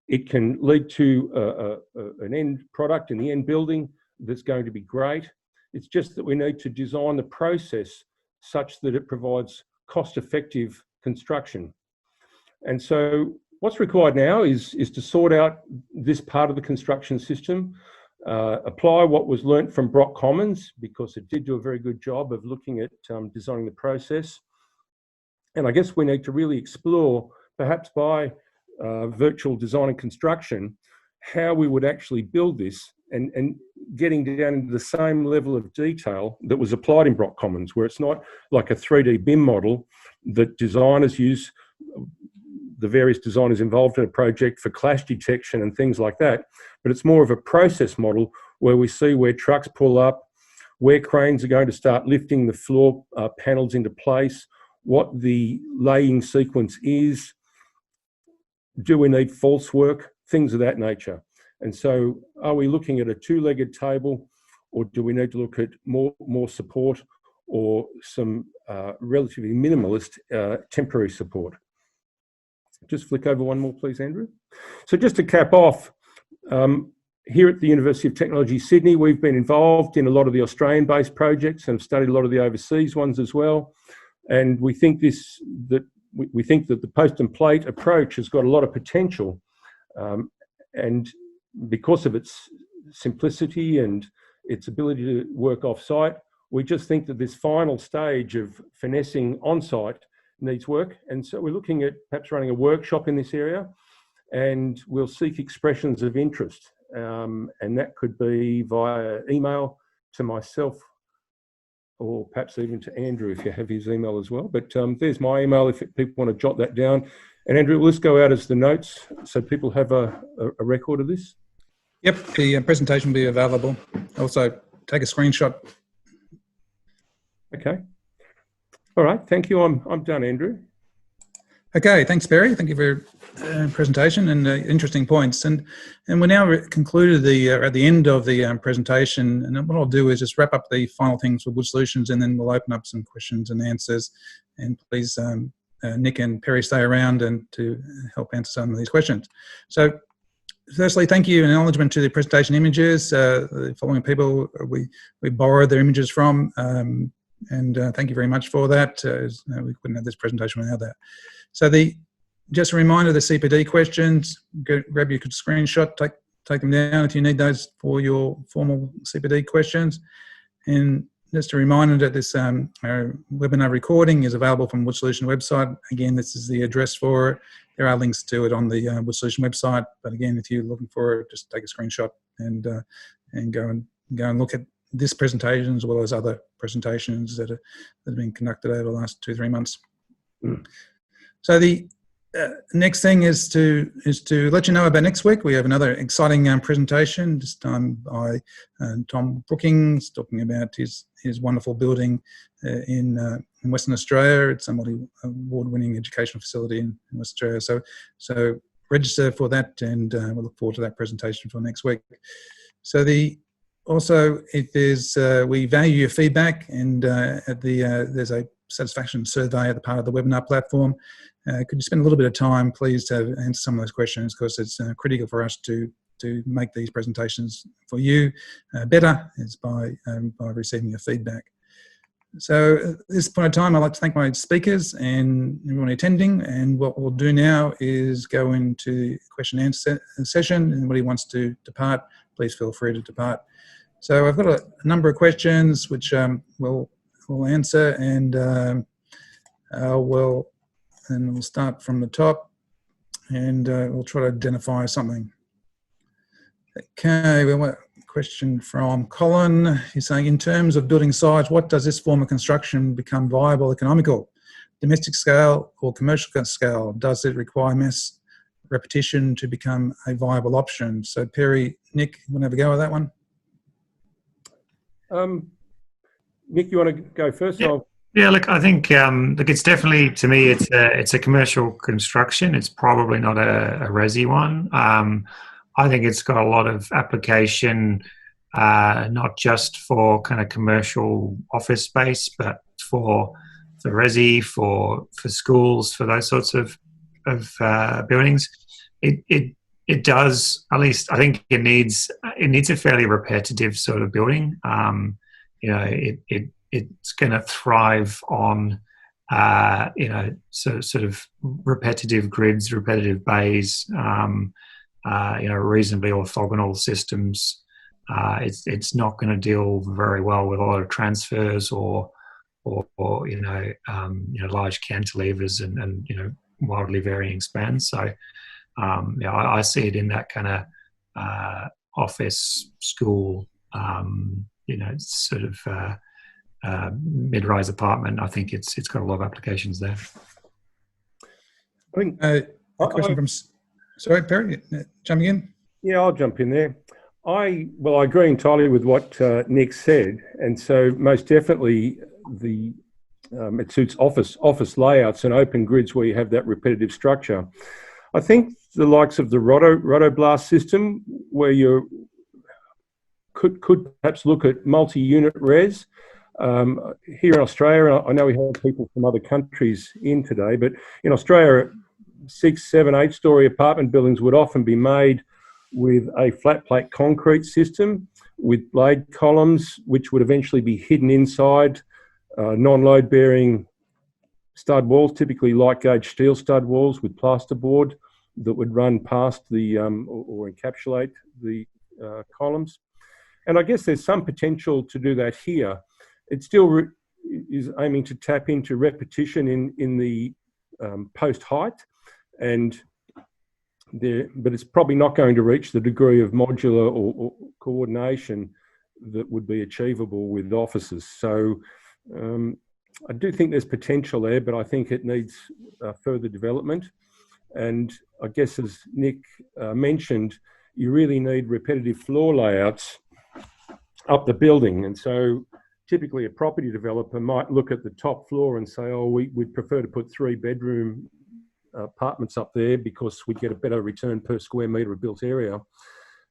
It can lead to an end product in the end building that's going to be great. It's just that we need to design the process such that it provides cost-effective construction. And so what's required now is to sort out this part of the construction system, apply what was learnt from Brock Commons, because it did do a very good job of looking at designing the process. And I guess we need to really explore, perhaps by virtual design and construction, how we would actually build this and getting down into the same level of detail that was applied in Brock Commons, where it's not like a 3D BIM model that designers use, the various designers involved in a project for clash detection and things like that, but it's more of a process model where we see where trucks pull up, where cranes are going to start lifting the floor panels into place, what the laying sequence is, do we need false work, things of that nature. And so are we looking at a two-legged table, or do we need to look at more support or some relatively minimalist temporary support? Just flick over one more, please, Andrew. So just to cap off, here at the University of Technology, Sydney, we've been involved in a lot of the Australian-based projects and studied a lot of the overseas ones as well. And we think that the post and plate approach has got a lot of potential. And because of its simplicity and its ability to work off-site, we just think that this final stage of finessing on-site needs work. And so we're looking at perhaps running a workshop in this area, and we'll seek expressions of interest. And that could be via email to myself, or perhaps even to Andrew if you have his email as well. But there's my email if people want to jot that down. And Andrew, will this go out as the notes so people have a record of this? Yep, the presentation will be available. Also, take a screenshot. Okay. All right, thank you. I'm done, Andrew. Okay, thanks, Barry. Thank you for your presentation and interesting points. And we're now concluded at the end of the presentation. And what I'll do is just wrap up the final things for Wood Solutions, and then we'll open up some questions and answers. And please, Nick and Perry, stay around and to help answer some of these questions. So, firstly, thank you and acknowledgement to the presentation images. The following people we borrowed their images from. And thank you very much for that. We couldn't have this presentation without that. So just a reminder, the CPD questions, grab your screenshot, take them down if you need those for your formal CPD questions. And just a reminder that this webinar recording is available from Wood Solution website. Again, this is the address for it. There are links to it on the Wood Solution website. But again, if you're looking for it, just take a screenshot and go and look at this presentation as well as other presentations that have been conducted over the last 2-3 months. So the next thing is to let you know about next week. We have another exciting presentation, this time by Tom Brookings, talking about his wonderful building in Western Australia. It's a multi-award-winning educational facility in Western Australia. So register for that, and we'll look forward to that presentation for next week. So also, if there's, we value your feedback, and there's a satisfaction survey at the part of the webinar platform. Could you spend a little bit of time, please, to answer some of those questions, because it's critical for us to make these presentations for you better, is by receiving your feedback. So at this point in time, I'd like to thank my speakers and everyone attending, and what we'll do now is go into question and answer session. Anybody wants to depart, please feel free to depart. So I've got a number of questions which we'll answer, and we'll start from the top, and we'll try to identify something. Okay, we have a question from Colin. He's saying, in terms of building size, what does this form of construction become viable, economical? Domestic scale or commercial scale? Does it require mass repetition to become a viable option? So Perry, Nick, you want to have a go at that one? Nick, you want to go first? Yeah. Yeah, look, I think look, it's definitely, to me, it's a commercial construction. It's probably not a resi one. I think it's got a lot of application, not just for kind of commercial office space, but for resi, for schools, for those sorts of buildings. It does, at least I think it needs a fairly repetitive sort of building. You know, it's going to thrive on you know, sort of repetitive grids, repetitive bays. You know, reasonably orthogonal systems. It's not going to deal very well with a lot of transfers or you know, large cantilevers and you know, wildly varying spans. So yeah, I see it in that kind of office, school, you know, sort of mid-rise apartment. I think it's got a lot of applications there. I think a question from. Sorry, Perry, jumping in? Yeah, I'll jump in there. I agree entirely with what Nick said, and so most definitely it suits office layouts and open grids where you have that repetitive structure. I think the likes of the Rothoblaas system, where you could perhaps look at multi-unit res. Here in Australia, I know we have people from other countries in today, but in Australia, 6, 7, 8-story apartment buildings would often be made with a flat plate concrete system with blade columns, which would eventually be hidden inside non-load bearing stud walls, typically light gauge steel stud walls with plasterboard that would run past the or encapsulate the columns. And I guess there's some potential to do that here. It still is aiming to tap into repetition in the post height. But it's probably not going to reach the degree of modular or coordination that would be achievable with offices. So I do think there's potential there, but I think it needs further development. And I guess, as Nick mentioned, you really need repetitive floor layouts up the building. And so typically a property developer might look at the top floor and say, oh, we'd prefer to put 3-bedroom apartments up there because we'd get a better return per square metre of built area.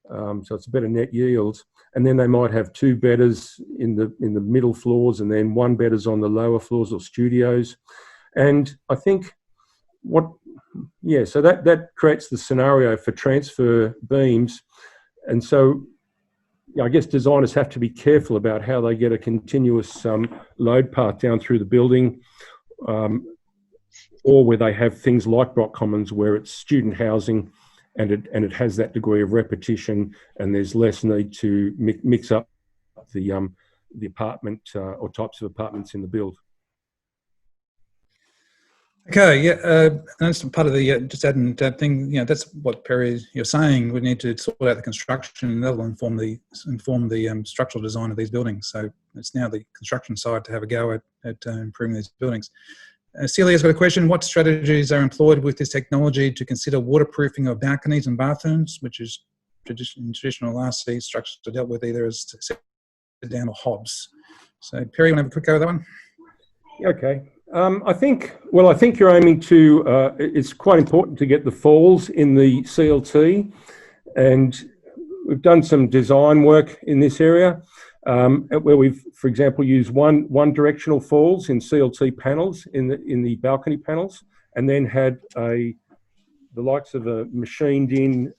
So it's a better net yield. And then they might have 2-bedders in the middle floors, and then 1-bedders on the lower floors or studios. And I think so that creates the scenario for transfer beams. And so I guess designers have to be careful about how they get a continuous load path down through the building, or where they have things like Brock Commons where it's student housing and it has that degree of repetition, and there's less need to mix up the apartment or types of apartments in the build. Okay, yeah, that's part of the just adding that thing. You know, that's what Perry, you're saying. We need to sort out the construction, and that'll inform the structural design of these buildings. So it's now the construction side to have a go at improving these buildings. Celia's got a question. What strategies are employed with this technology to consider waterproofing of balconies and bathrooms, which is traditional RC structures are dealt with either as sit down or hobs? So Perry, you want to have a quick go at that one? Okay. I think you're aiming to, it's quite important to get the falls in the CLT, and we've done some design work in this area where we've, for example, used one directional falls in CLT panels in the balcony panels, and then had the likes of a machined in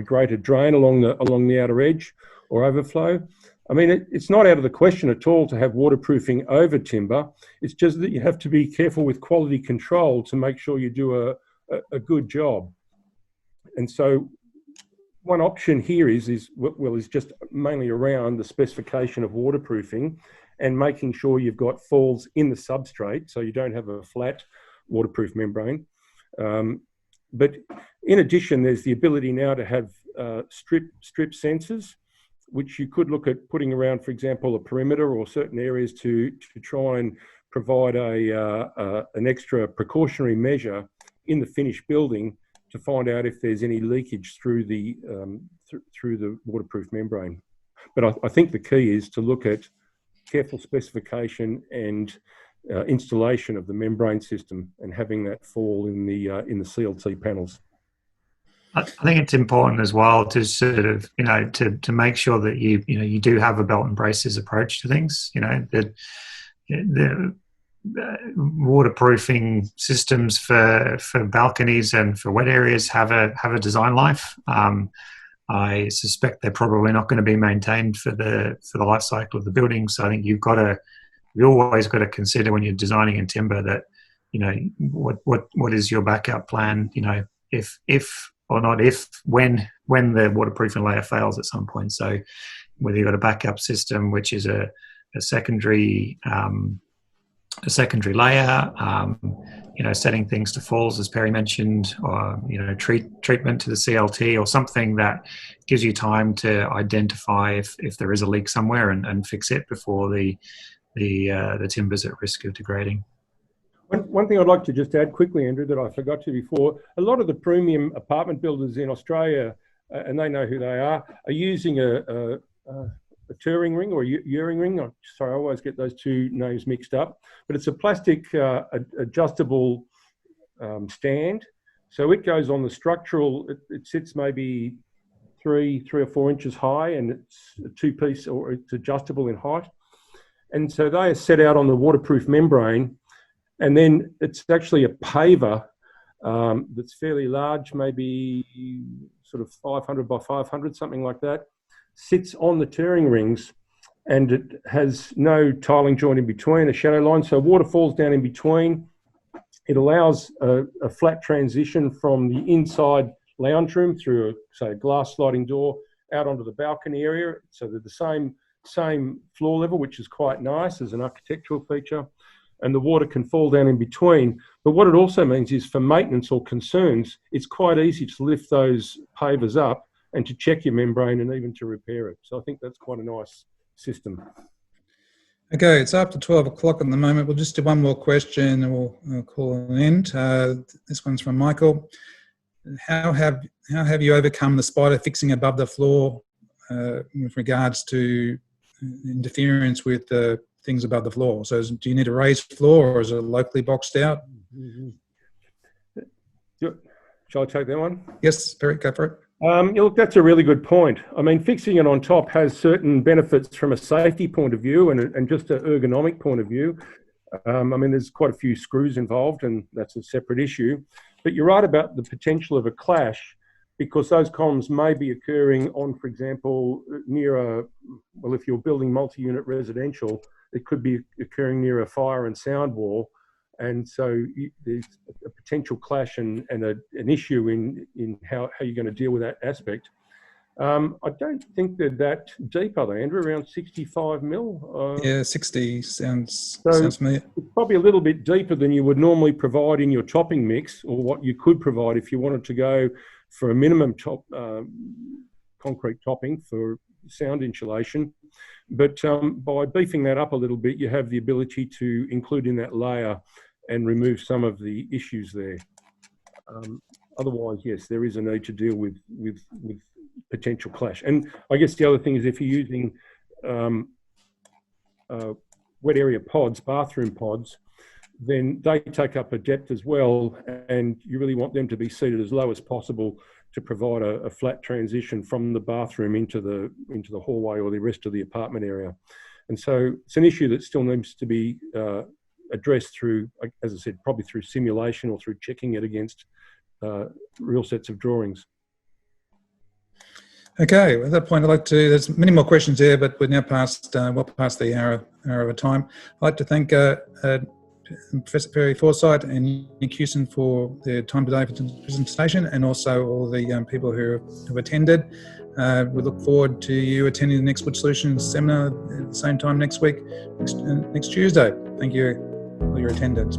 graded drain along the outer edge or overflow. I mean, it's not out of the question at all to have waterproofing over timber. It's just that you have to be careful with quality control to make sure you do a good job. And so one option here is just mainly around the specification of waterproofing and making sure you've got falls in the substrate so you don't have a flat waterproof membrane. But in addition, there's the ability now to have strip sensors, which you could look at putting around, for example, a perimeter or certain areas to try and provide an extra precautionary measure in the finished building to find out if there's any leakage through the waterproof membrane. But I think the key is to look at careful specification and installation of the membrane system and having that fall in the CLT panels. I think it's important as well to sort of, to make sure that you do have a belt and braces approach to things. That the waterproofing systems for balconies and for wet areas have a design life. I suspect they're probably not going to be maintained for the life cycle of the building. So I think you always got to consider when you're designing in timber that what is your backup plan? If or not if, when the waterproofing layer fails at some point. So whether you've got a backup system, which is a secondary layer, setting things to falls, as Perry mentioned, or, treatment to the CLT, or something that gives you time to identify if there is a leak somewhere and fix it before the timber's at risk of degrading. One thing I'd like to just add quickly, Andrew, that I forgot to before, a lot of the premium apartment builders in Australia, and they know who they are using a Turing ring or a Uring ring. Sorry, I always get those two names mixed up. But it's a plastic adjustable stand. So it goes on the structural, it sits maybe three or 4 inches high, and it's a two-piece, or it's adjustable in height. And so they are set out on the waterproof membrane. And then it's actually a paver that's fairly large, maybe sort of 500 by 500, something like that, sits on the Turing rings, and it has no tiling joint in between, a shadow line. So water falls down in between. It allows a flat transition from the inside lounge room through, say, a glass sliding door out onto the balcony area. So they're the same floor level, which is quite nice as an architectural feature. And the water can fall down in between. But what it also means is for maintenance or concerns, it's quite easy to lift those pavers up and to check your membrane and even to repair it. So I think that's quite a nice system. Okay, it's after 12 o'clock at the moment. We'll just do one more question and we'll call it an end. This one's from Michael. How have you overcome the spider fixing above the floor with regards to interference with the things above the floor? So do you need a raised floor, or is it locally boxed out? Shall I take that one? Yes, Perry, go for it. Look, that's a really good point. I mean, fixing it on top has certain benefits from a safety point of view and just an ergonomic point of view. I mean, there's quite a few screws involved, and that's a separate issue. But you're right about the potential of a clash, because those columns may be occurring on, for example, if you're building multi-unit residential, it could be occurring near a fire and sound wall. And so there's a potential clash and an issue in how you're going to deal with that aspect. I don't think they're that deep, are they, Andrew? Around 65 mil? Yeah, 60 sounds familiar. It's probably a little bit deeper than you would normally provide in your topping mix, or what you could provide if you wanted to go for a minimum concrete topping for sound insulation. But by beefing that up a little bit, you have the ability to include in that layer and remove some of the issues there. Otherwise, yes, there is a need to deal with potential clash. And I guess the other thing is, if you're using wet area pods, bathroom pods, then they take up a depth as well, and you really want them to be seated as low as possible to provide a flat transition from the bathroom into the hallway or the rest of the apartment area. And so it's an issue that still needs to be addressed through, as I said, probably through simulation or through checking it against real sets of drawings. Okay, at that point, I'd like to, there's many more questions there, but we're now past, well past the hour of time. I'd like to thank Professor Perry Forsyth and Nick Hewson for their time today for the presentation, and also all the people who have attended. We look forward to you attending the next Wood Solutions seminar at the same time next week, next Tuesday. Thank you for your attendance.